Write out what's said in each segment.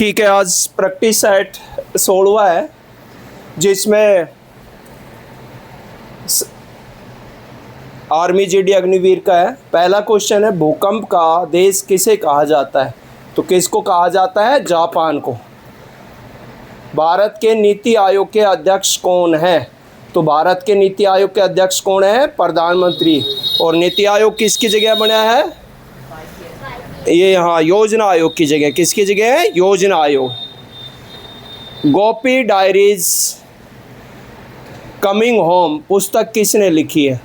ठीक है, आज प्रैक्टिस सेट 16वां है जिसमें आर्मी जीडी अग्निवीर का है। पहला क्वेश्चन है, भूकंप का देश किसे कहा जाता है? तो किसको कहा जाता है? जापान को। भारत के नीति आयोग के अध्यक्ष कौन है? तो भारत के नीति आयोग के अध्यक्ष कौन है? प्रधानमंत्री। और नीति आयोग किसकी जगह बना है? ये हाँ, योजना आयोग की जगह। किसकी जगह है? योजना आयोग। गोपी डायरीज कमिंग होम पुस्तक किसने लिखी है?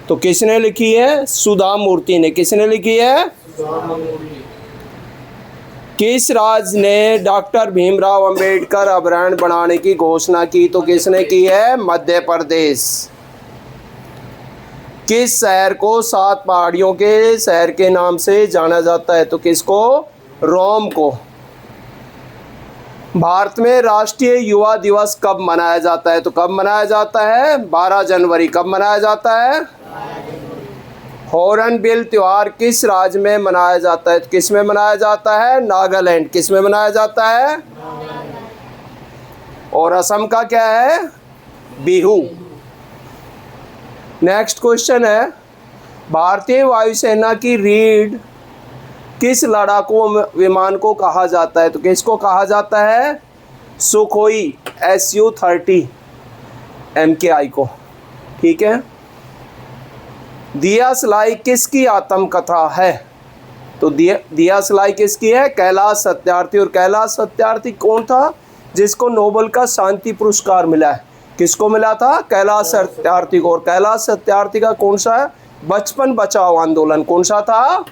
तो किसने लिखी है? सुधा मूर्ति ने। किसने लिखी है? किस राज्य ने डॉक्टर भीमराव अंबेडकर अभयारण्य बनाने की घोषणा की? तो किसने की है? मध्य प्रदेश। किस शहर को 7 पहाड़ियों के शहर के नाम से जाना जाता है? तो किसको? रोम को। भारत में राष्ट्रीय युवा दिवस कब मनाया जाता है? तो कब मनाया जाता है? 12 जनवरी। कब मनाया जाता है? हॉर्नबिल त्योहार किस राज्य में मनाया जाता है? तो किस में मनाया जाता है? नागालैंड। किस में मनाया जाता है? और असम का क्या है? बिहू। नेक्स्ट क्वेश्चन है, भारतीय वायुसेना की रीढ़ किस लड़ाकू विमान को कहा जाता है? तो किसको कहा जाता है? सुखोई Su-30 MKI को। ठीक है। दिया सलाई किसकी आत्मकथा है? तो दिया सलाई किसकी है? कैलाश सत्यार्थी। और कैलाश सत्यार्थी कौन था जिसको नोबेल का शांति पुरस्कार मिला है? किसको मिला था? कैलाश सत्यार्थी को। और कैलाश सत्यार्थी का कौन सा है? बचपन बचाओ आंदोलन। कौन सा था?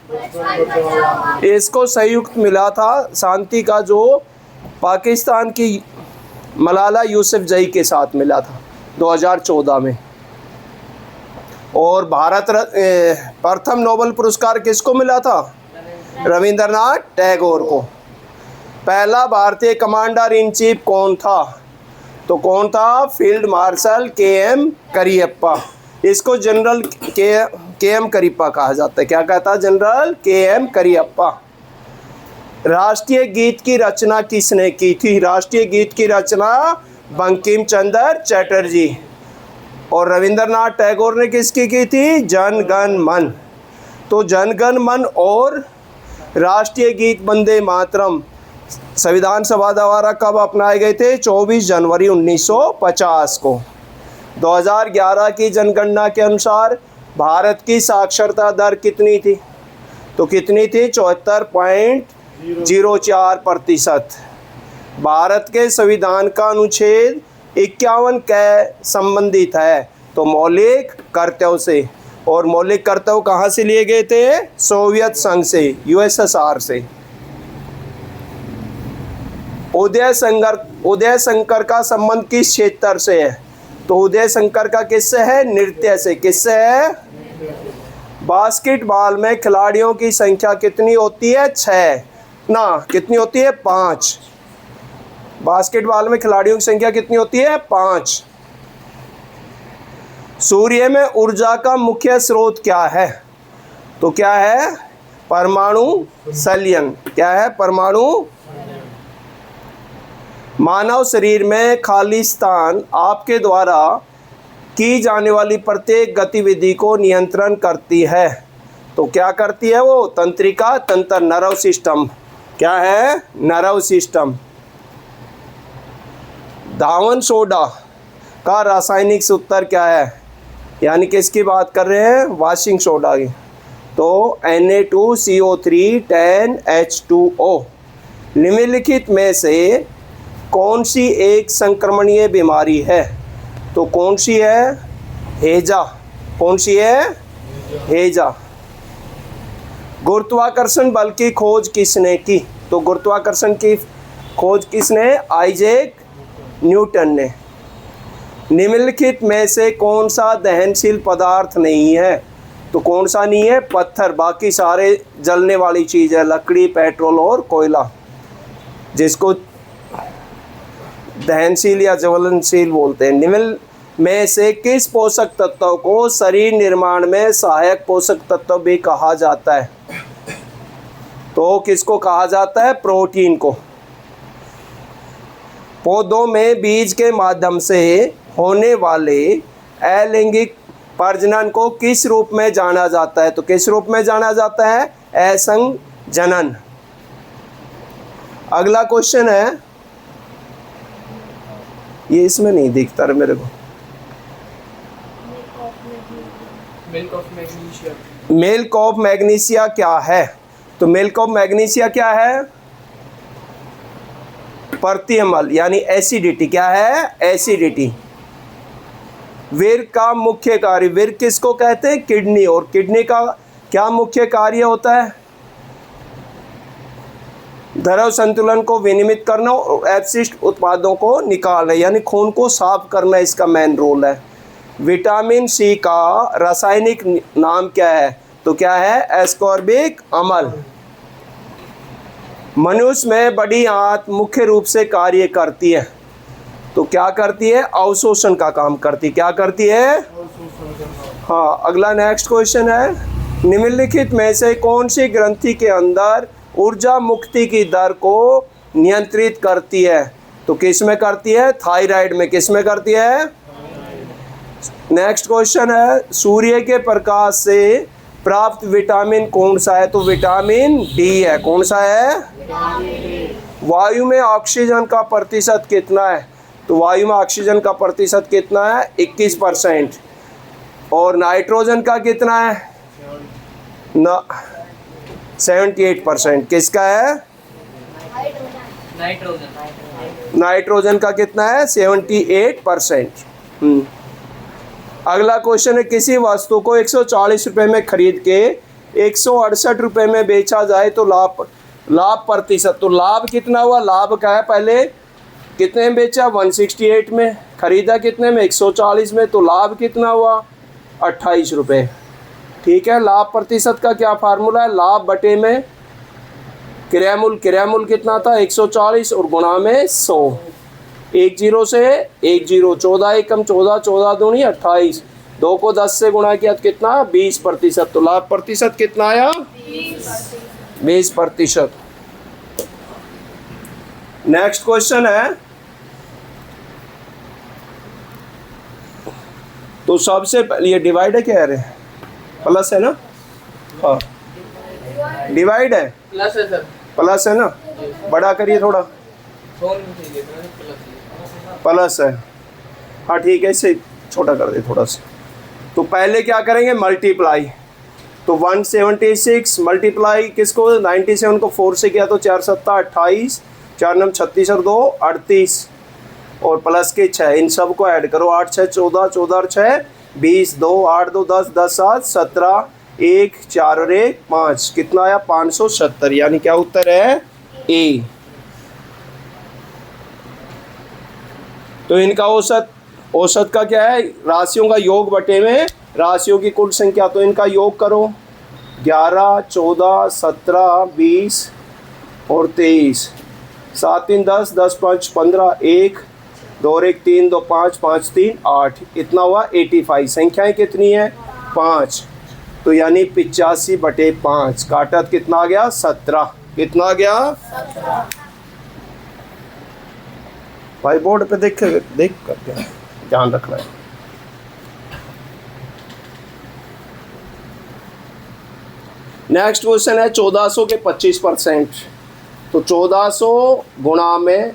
इसको संयुक्त मिला था शांति का, जो पाकिस्तान की मलाला यूसुफजई के साथ मिला था 2014 में। और भारत प्रथम नोबेल पुरस्कार किसको मिला था? रविंद्रनाथ टैगोर को। पहला भारतीय कमांडर इन चीफ कौन था? तो कौन था? Field marshal KM Cariappa. इसको जनरल KM करियप्पा कहा जाता है। क्या कहता है? General KM Cariappa. राष्ट्रीय गीत की रचना किसने की थी? राष्ट्रीय गीत की रचना बंकिम चंद्र चटर्जी। और रविंद्रनाथ टैगोर ने किसकी की थी? जन गण मन। तो जन गण मन और राष्ट्रीय गीत वंदे मातरम संविधान सभा द्वारा कब अपनाए गए थे? 24 जनवरी 1950 को। 2011 की जनगणना के अनुसार भारत की साक्षरता दर कितनी थी? तो कितनी थी? 74.04%। भारत के संविधान का अनुच्छेद 51 के संबंधित है? तो मौलिक कर्तव्य से। और मौलिक कर्तव्य कहाँ से लिए गए थे? सोवियत संघ से, USSR से। उदय शंकर का संबंध किस क्षेत्र से है? तो उदय शंकर का किससे है? नृत्य से। किससे है? बास्केटबॉल में खिलाड़ियों की संख्या कितनी होती है? 6 ना, कितनी होती है? 5। बास्केटबॉल में खिलाड़ियों की संख्या कितनी होती है? 5। सूर्य में ऊर्जा का मुख्य स्रोत क्या है? तो क्या है? परमाणु संलयन। क्या है? परमाणु। मानव शरीर में खाली स्थान आपके द्वारा की जाने वाली प्रत्येक गतिविधि को नियंत्रण करती है। तो क्या करती है वो? तंत्रिका तंत्र, नर्व सिस्टम। क्या है? Nerve system. धावन सोडा का रासायनिक सूत्र क्या है? यानी किसकी बात कर रहे हैं? वॉशिंग सोडा की। तो Na2CO3 10H2O। निम्नलिखित में से कौन सी एक संक्रमणीय बीमारी है? तो कौन सी है? हैजा। कौन सी है? हैजा। गुरुत्वाकर्षण बल की खोज किसने की? तो गुरुत्वाकर्षण की खोज किसने? आइजैक न्यूटन ने। निम्नलिखित में से कौन सा दहनशील पदार्थ नहीं है? तो कौन सा नहीं है? पत्थर। बाकी सारे जलने वाली चीज़ है, लकड़ी, पेट्रोल और कोयला, जिसको दहनशील या ज्वलनशील बोलते हैं। निम्न में से किस पोषक तत्व को शरीर निर्माण में सहायक पोषक तत्व भी कहा जाता है? तो किसको कहा जाता है? प्रोटीन को। पौधों में बीज के माध्यम से होने वाले अलैंगिक प्रजनन को किस रूप में जाना जाता है? तो किस रूप में जाना जाता है? असंजनन। अगला क्वेश्चन है, ये इसमें नहीं दिखता रहा मेरे को। मिल्क ऑफ मैग्नीशिया क्या है? तो मिल्क ऑफ मैग्नीशिया क्या है? प्रतिअम्ल यानी एसिडिटी। क्या है? एसिडिटी। विर्क का मुख्य कार्य, विर्क किसको कहते हैं? किडनी। और किडनी का क्या मुख्य कार्य होता है? द्रव संतुलन को विनियमित करना और अपशिष्ट उत्पादों को निकालना, यानी खून को साफ करना इसका मेन रोल है। विटामिन सी का रासायनिक नाम क्या है? तो क्या है? एस्कॉर्बिक अम्ल। मनुष्य में बड़ी आंत मुख्य रूप से कार्य करती है, तो क्या करती है? अवशोषण का काम करती है। क्या करती है? हाँ। अगला नेक्स्ट क्वेश्चन है, निम्नलिखित में से कौन सी ग्रंथि के अंदर ऊर्जा मुक्ति की दर को नियंत्रित करती है? तो किस में करती है? थायराइड में। किस में करती है? नेक्स्ट क्वेश्चन है, सूर्य के प्रकाश से प्राप्त विटामिन कौन सा है? तो विटामिन डी है। कौन सा है? वायु में ऑक्सीजन का प्रतिशत कितना है? तो वायु में ऑक्सीजन का प्रतिशत कितना है? 21%। और नाइट्रोजन का कितना है? 78%। किसका है? नाइट्रोजन का कितना है? 78%। अगला क्वेश्चन है, किसी वस्तु को 140 रुपये में खरीद के 168 रुपये में बेचा जाए तो लाभ प्रतिशत। तो लाभ कितना हुआ? लाभ का है, पहले कितने में बेचा? 168 में। खरीदा कितने में? 140 में। तो लाभ कितना हुआ? 28 रुपये। ठीक है। लाभ प्रतिशत का क्या फार्मूला है? लाभ बटे में क्रियामूल। क्रियामूल कितना था? 140 और गुणा में 100। 10 से 10, 14 एकम 14, 14 दूनी 28, 2 को 10 से गुणा किया तो कितना? 20%। तो लाभ प्रतिशत कितना आया? 20%। नेक्स्ट क्वेश्चन है, तो सबसे पहले ये डिवाइड है क्या है? प्लस है ना? हाँ, डिवाइड है, प्लस है सर। प्लस है ना? बड़ा करिए थोड़ा। प्लस है, हाँ ठीक है, इसे छोटा कर दे थोड़ा सा। तो पहले क्या करेंगे? मल्टीप्लाई। तो 176 मल्टीप्लाई किसको? 97 को 4 से किया तो 4 सत्ता 28, 4 नम 36 और 2 38 और प्लस के 6। इन सब को ऐड करो। 8 6 14, 14 और 6 20, 2 8 2 10, 10 7 17, 1 4 और 1 5। कितना आया? 570। यानी क्या उत्तर है? ए। तो इनका औसत का क्या है? राशियों का योग बटे में राशियों की कुल संख्या। तो इनका योग करो। 11 14 17 20 और 23, 7 3 10, 10 5 15, 1 2 और 1 3 2 5 5 3 8। इतना हुआ 85। संख्याएं कितनी है? 5। तो यानी 85 बटे 5। काटत कितना आ गया? 17। कितना आ गया? 17। भाई बोर्ड पे देख करके ध्यान रखना है। नेक्स्ट क्वेश्चन है 1400 के 25%। तो 1400 गुणा में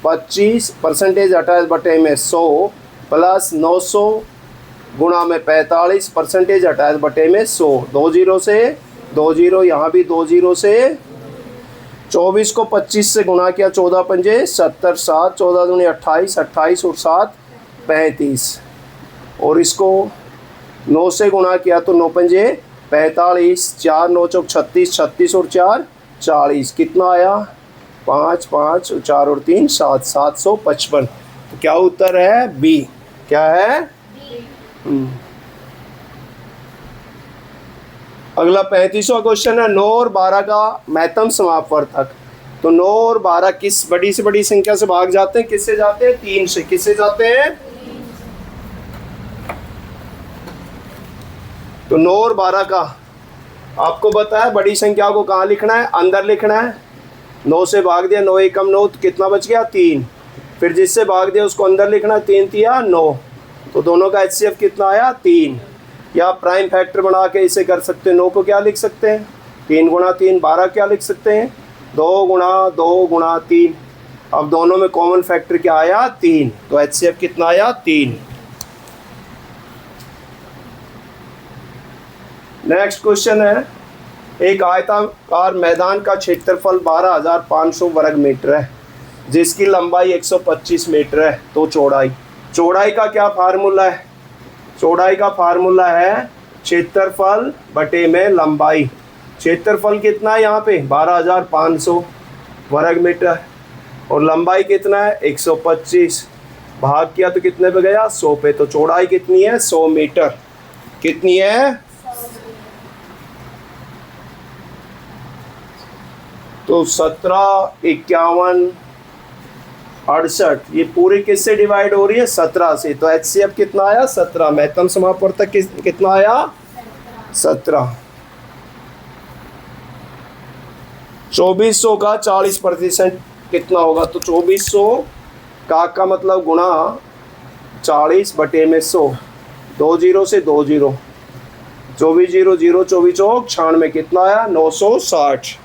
25% अटैच बटे में 100 प्लस 900 गुणा में 45% अटैच बटे में 100। 2 0 से 2 0, यहाँ भी 2 0 से 24 को 25 से गुणा किया, 14 पंजे 70, 7 14 दूनी 28, 28 और 7 35 और इसको 9 से गुणा किया तो 9 पंजे 45, 4 9 चौक 36, 36 और 4 40। कितना आया? 5 5 और 4 और 3 7, 755। तो क्या उत्तर है? बी। क्या है? अगला 35वां क्वेश्चन है 9 और 12 का महत्तम समापवर्तक। तो 9 और 12 किस बड़ी से बड़ी संख्या से भाग जाते हैं? किससे जाते हैं? 3 से। किससे जाते हैं? तो 9 और 12 का आपको बताया बड़ी संख्या को कहाँ लिखना है? अंदर लिखना है। 9 से भाग दिया, 9 एकम 9, तो कितना बच गया? 3। फिर जिससे भाग दिया उसको अंदर लिखना, 3 तिया 9, तो दोनों का HCF कितना आया 3। या प्राइम फैक्टर बना के इसे कर सकते हैं, 9 को क्या लिख सकते हैं 3 गुणा 3 12, क्या लिख सकते हैं 2 गुणा 2 गुणा 3। अब दोनों में कॉमन फैक्टर क्या आया 3, तो HCF कितना आया 3। नेक्स्ट क्वेश्चन है, एक आयताकार मैदान का क्षेत्रफल 12,500 वर्ग मीटर है जिसकी लंबाई 125 मीटर है, तो चौड़ाई का क्या फार्मूला है, चौड़ाई का फार्मूला है क्षेत्रफल बटे में लंबाई। क्षेत्रफल कितना है यहाँ पे 12,500 वर्ग मीटर और लंबाई कितना है 125, भाग किया तो कितने पे गया 100 पे, तो चौड़ाई कितनी है 100 मीटर। कितनी है, तो 17, 51, 68, ये पूरी किससे डिवाइड हो रही है 17 से, तो HCF कितना आया 17। महत्तम समापवर्तक कितना आया 17। 2400 का 40% कितना होगा, तो 2400 का मतलब गुणा 40 बटे में 100, 2 जीरो से 2 जीरो, 24 जीरो 0 24 चौक 96, कितना आया 960।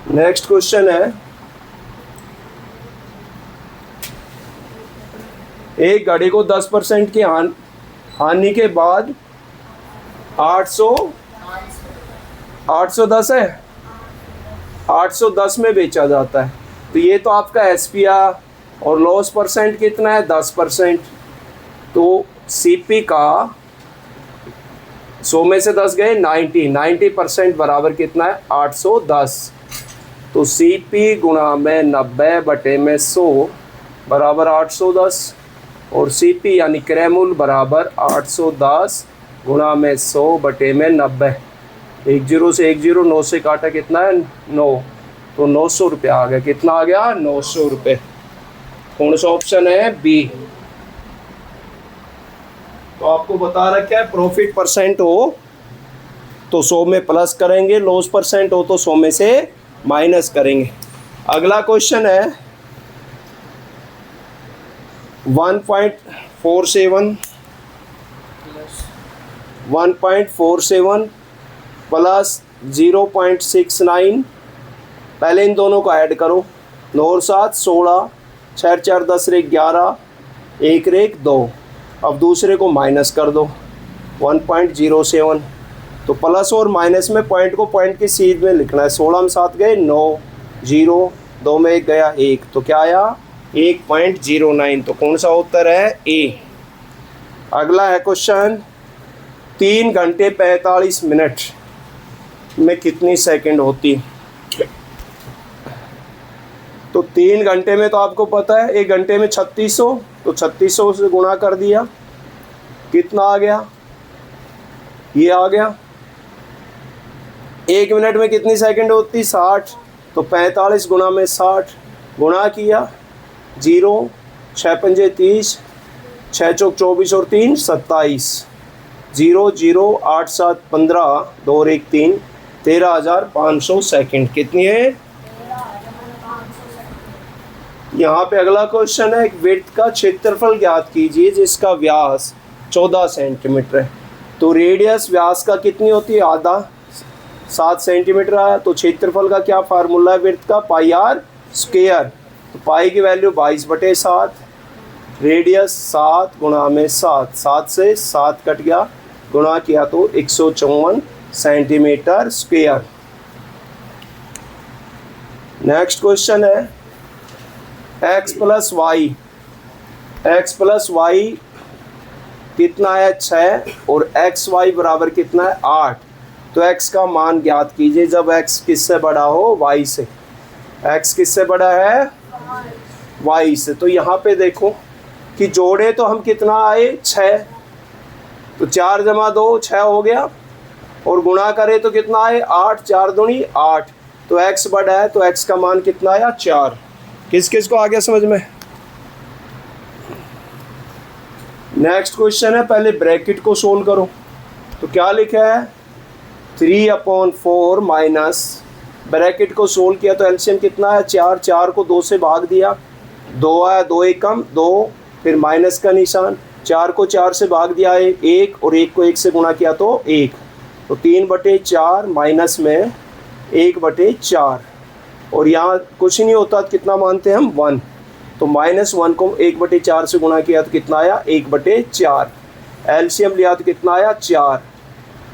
नेक्स्ट क्वेश्चन है, एक घड़ी को 10% की हानि के बाद 810 है, 810 में बेचा जाता है, तो ये तो आपका SPR और लॉस परसेंट कितना है 10%, तो CP का 100 में से 10 गए 90% बराबर कितना है 810, तो CP गुणा में 90 बटे में 100 बराबर 810 और CP यानी क्रय मूल्य बराबर 810 गुणा में 100 बटे में 90। 1 जीरो से 1 जीरो, 9 से काटा कितना है 9, तो 900 रुपये आ गया। कितना आ गया 900 रुपये। कौन सा ऑप्शन है बी। तो आपको बता रखा है प्रॉफिट परसेंट हो तो 100 में प्लस करेंगे, लॉस परसेंट हो तो 100 में से माइनस करेंगे। अगला क्वेश्चन है 1.47 प्लस 0.69, पहले इन दोनों को ऐड करो, 9 और 7 16, 6 4 10 रेख 11, 1 रेख 2, अब दूसरे को माइनस कर दो 1.07, तो प्लस और माइनस में पॉइंट को पॉइंट की सीध में लिखना है। 16 में 7 गए 9, 0, 2 में 1 गया 1, तो क्या आया 1.09, तो कौन सा उत्तर है ए। अगला है क्वेश्चन 3 घंटे 45 मिनट में कितनी सेकंड होती, तो 3 घंटे में तो आपको पता है 1 घंटे में 3600, तो 3600 से गुणा कर दिया, कितना आ गया ये आ गया। 1 मिनट में कितनी सेकंड होती 60, तो 45 गुणा में 60 गुणा किया 0, 6 पंजे 30, 6 चौक 24 और 3 27, 0 0 8 7 15, 2 और 1 3, 13,500 सेकंड। कितनी है, यहाँ पे अगला क्वेश्चन है एक वृत्त का क्षेत्रफल ज्ञात कीजिए जिसका व्यास 14 सेंटीमीटर है, तो रेडियस व्यास का कितनी होती है आधा 7 सेंटीमीटर है, तो क्षेत्रफल का क्या फार्मूला है वृत्त का पाई आर स्क्वायर, तो पाई की वैल्यू 22/7, रेडियस 7 गुणा में 7, 7 से 7 कट गया, गुणा किया तो 154 सेंटीमीटर स्क्वायर। नेक्स्ट क्वेश्चन है x प्लस वाई कितना है 6 और xy बराबर कितना है 8, तो x का मान ज्ञात कीजिए जब x किससे बड़ा हो y से। x किससे बड़ा है y से, तो यहाँ पे देखो कि जोड़े तो हम कितना आए 6, तो 4 जमा 2 6 हो गया, और गुणा करें तो कितना आए 8, 4 दूनी 8, तो x बड़ा है तो x का मान कितना आया 4। किस किस को आ गया समझ में। नेक्स्ट क्वेश्चन है, पहले ब्रैकेट को सोल्व करो, तो क्या लिखा है 3/4 माइनस ब्रैकेट को सोल्व किया तो एलसीएम कितना है 4, 4 को 2 से भाग दिया, 2 आया, 2 एक कम 2, फिर माइनस का निशान, 4 को 4 से भाग दिया है 1, और 1 को 1 से गुणा किया तो 1, तो 3/4 माइनस में 1/4, और यहाँ कुछ नहीं होता तो कितना मानते हैं हम 1, तो -1 को 1/4 से गुणा किया तो कितना आया 1/4, एलसीएम लिया तो कितना आया 4,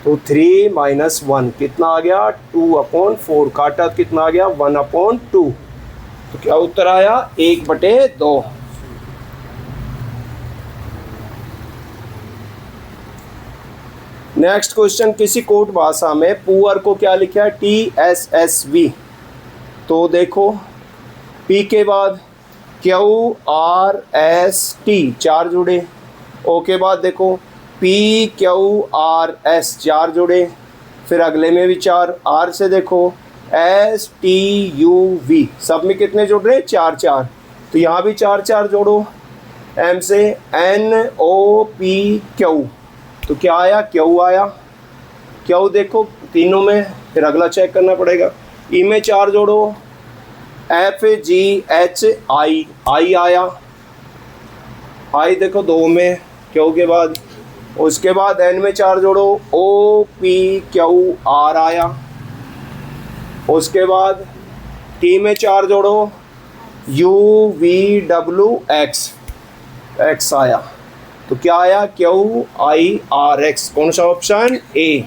तो 3 - 1 कितना आ गया 2/4, काटा तो कितना आ गया 1/2, तो क्या उत्तर आया 1/2। नेक्स्ट क्वेश्चन, किसी कोड भाषा में पुअर को क्या लिखा है TSSV, तो देखो P के बाद QRST 4 जुड़े, O के बाद देखो PQRS 4 जुड़े, फिर अगले में भी 4, R से देखो STUV, सब में कितने जुड़ रहे 4 4, तो यहाँ भी 4 4 जोड़ो, M से NOPQ, तो क्या आया Q आया, Q देखो तीनों में, फिर अगला चेक करना पड़ेगा, E में 4 जोड़ो, FGHI आया, I देखो 2 में Q के बाद, उसके बाद N में 4 जोड़ो, OPQR आया, उसके बाद T में 4 जोड़ो, UVWX आया, तो क्या आया QIRX, कौन सा ऑप्शन ए।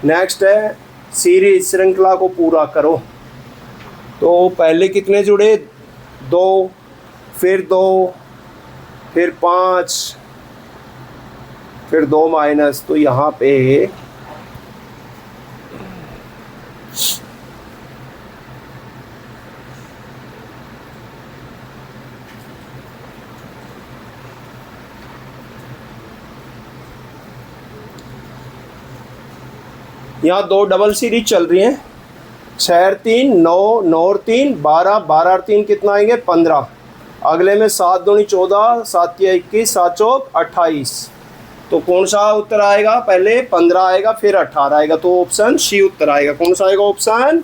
नेक्स्ट है सीरीज श्रृंखला को पूरा करो, तो पहले कितने जुड़े 2, फिर 2, फिर 5, फिर 2 माइनस, तो यहाँ पे यहाँ 2 डबल सीरीज चल रही हैं, 6 और 3 9, 9 और 3 12, 12 और 3 कितना आएंगे 15, अगले में 7 दूनी 14, 7 या 21, 7 चौक 28, तो कौन सा उत्तर आएगा, पहले 15 आएगा फिर 18 आएगा, तो ऑप्शन सी उत्तर आएगा, कौन सा आएगा ऑप्शन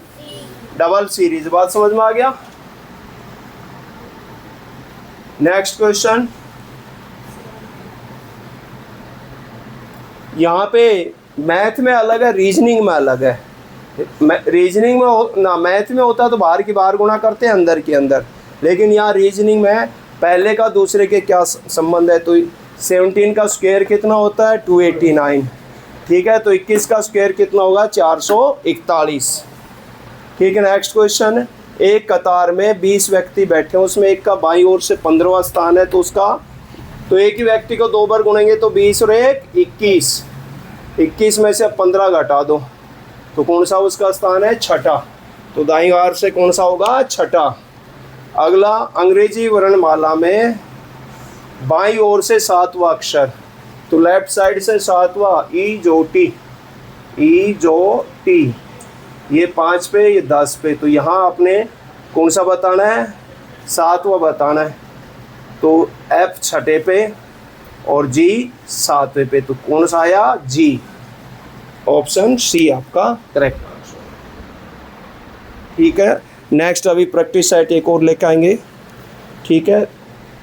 डबल सीरीज। बात समझ में आ गया। नेक्स्ट क्वेश्चन, यहाँ पे मैथ में अलग है, रीजनिंग में अलग है। रीजनिंग में मैथ में होता तो बाहर की बाहर गुणा करते हैं अंदर के अंदर, लेकिन यहाँ रीजनिंग में पहले का दूसरे के क्या संबंध है, तो 17 का स्क्वायर कितना होता है 289, ठीक है, तो 21 का स्क्वायर कितना होगा 441, ठीक है। नेक्स्ट क्वेश्चन, एक कतार में 20 व्यक्ति बैठे हैं, उसमें एक का बाईं ओर से 15वां स्थान है, तो उसका तो एक ही व्यक्ति को 2 बार गुणेंगे तो 20 और 1 21, 21 में से अब 15 घटा दो, तो कौन सा उसका स्थान है छठा, तो दाईं ओर से कौन सा होगा छठा। अगला, अंग्रेजी वर्णमाला में बाईं ओर से 7वां अक्षर, तो लेफ्ट साइड से 7वां ई जो टी, ये 5 पे ये 10 पे, तो यहाँ आपने कौन सा बताना है 7वां बताना है, तो एफ छठे पे और जी 7वें पे, तो कौन सा आया जी, ऑप्शन सी आपका करेक्ट आंसर, ठीक है। नेक्स्ट अभी प्रैक्टिस सेट एक और लेकर आएंगे, ठीक है।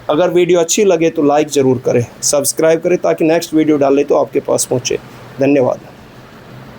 अगर वीडियो अच्छी लगे तो लाइक ज़रूर करें, सब्सक्राइब करें ताकि नेक्स्ट वीडियो डालें तो आपके पास पहुँचे। धन्यवाद।